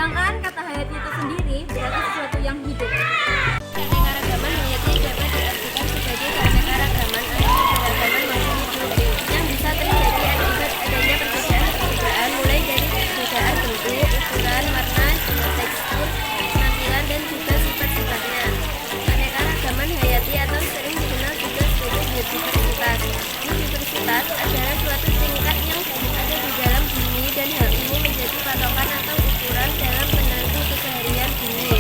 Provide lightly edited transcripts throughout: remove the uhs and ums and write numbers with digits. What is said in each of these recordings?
Sedangkan kata hayati itu sendiri berarti sesuatu yang hidup. Keanekaragaman hayati dapat diartikan sebagai keanekaragaman atau keberagaman makhluk hidup yang bisa terjadi akibat adanya perbedaan mulai dari perbedaan bentuk, ukuran, warna, tekstur, penampilan, dan juga sifat-sifatnya. Keanekaragaman hayati atau sering dikenal juga sebagai biodiversitas. Biodiversitas adalah suatu tingkat yang ada di dalam bumi dan hal ini menjadi patokan atau ukuran dalam menentu keseharian bumi.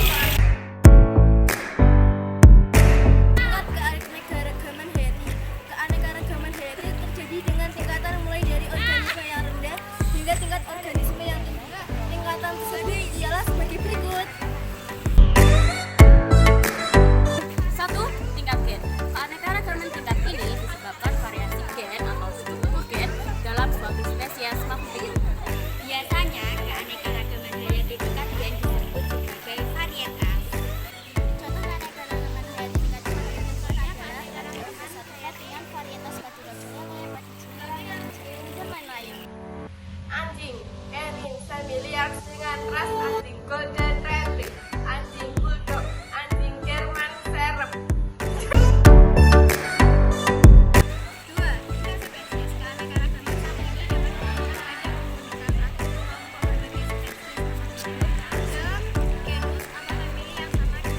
Keanekaragaman hayati terjadi dengan tingkatan mulai dari organisme yang rendah hingga tingkat organisme yang tinggi. Tingkatan tersebut ialah sebagai berikut. 1. Tingkat gen. Keanekaragaman tingkat ini disebabkan variasi gen atau struktur gen dalam suatu spesies makhluk hidup. Biasanya keanekaragaman hayati tingkat gen disebut sebagai varietas. Contoh keanekaragaman hayati tingkat gen adalah keanekaragaman satwa dengan varietas katuransia, dan lain-lain. Anjing, Erin familiar dengan ras anjing Golden Retriever, anjing Bulldog, anjing German Shepherd. 2. Tingkat spesies. Keanekaragaman sapi ini dapat ditemukan pada kelompok berbagai spesies dalam genus atau famili yang sama di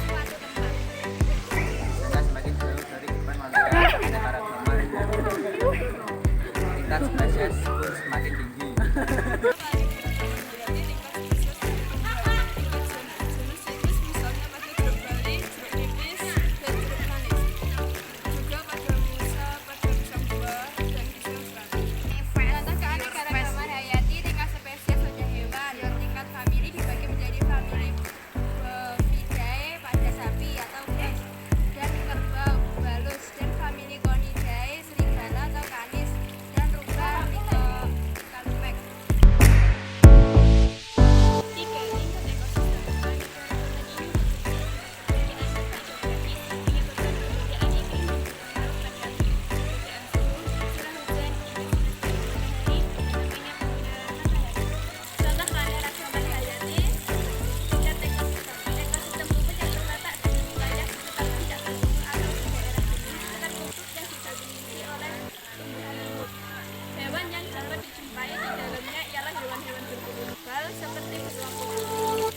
suatu tempat. Sehingga semakin jauh dari kehidupan manusia, keanekaragaman tingkat spesies pun semakin tinggi. Contoh keanekaragaman hayati tingkat spesies pada hewan. Tingkat famili dibagi menjadi famili Bovidae pada sapi atau bos, dan kerbau, balus, dan famili Conidae, serigala atau kanis, dan rubah Mycophalus. 3. Tingkat ekosistem. Keanekaragaman ini sebagai aspek geografis menyebabkan perbedaan iklim berpengaruh pada perbedaan suhu, curah hujan, intensitas sinar matahari, dan namanya penggunaan matahari. Contoh keanekaragaman hayati tingkat ekosistem. Ekosistem bumi yang terletak di wilayah sekitar puncak gunung atau di daerah gunung tertutup yang didominasi oleh tumbuhan hidup. Hewan yang dapat dijumpai di dalamnya ialah hewan-hewan berbulu tebal seperti beruang kuku.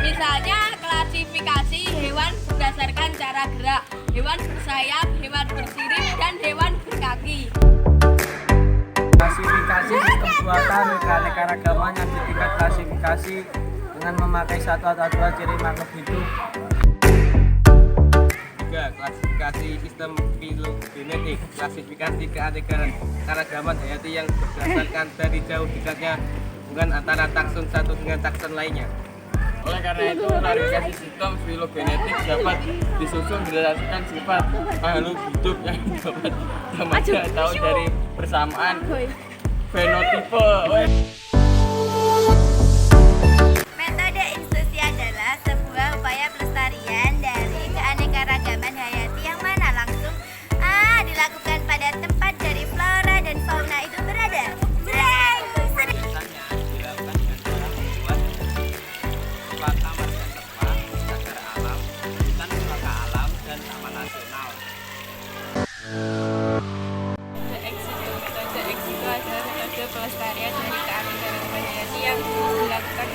Misalnya klasifikasi hewan berdasarkan cara gerak, hewan bersayap, hewan bersirip, dan hewan berkaki. Klasifikasi sistem buatan keanekaragaman yang di tingkat klasifikasi dengan memakai satu atau dua ciri makhluk hidup. 3. Klasifikasi sistem filogenetik. Klasifikasi keanekaragaman hayati yang berdasarkan dari jauh dekatnya hubungan antara takson satu dengan takson lainnya. Oleh karena itu, klasifikasi sistem filogenetik dapat disusun berdasarkan sifat makhluk hidup yang dapat remaja atau dari persamaan fenotipe. Metode inklusi adalah sebuah upaya pelestarian dari keanekaragaman hayati yang mana langsung dilakukan pada tempat dari flora dan fauna itu berada. Biasanya dilakukan dengan cara membuat wisata marga satwa, cagar alam, hutan wisata alam, dan taman nasional. Metode X itu adalah metode pelestarian dari keanekaragaman hayati yang dilakukan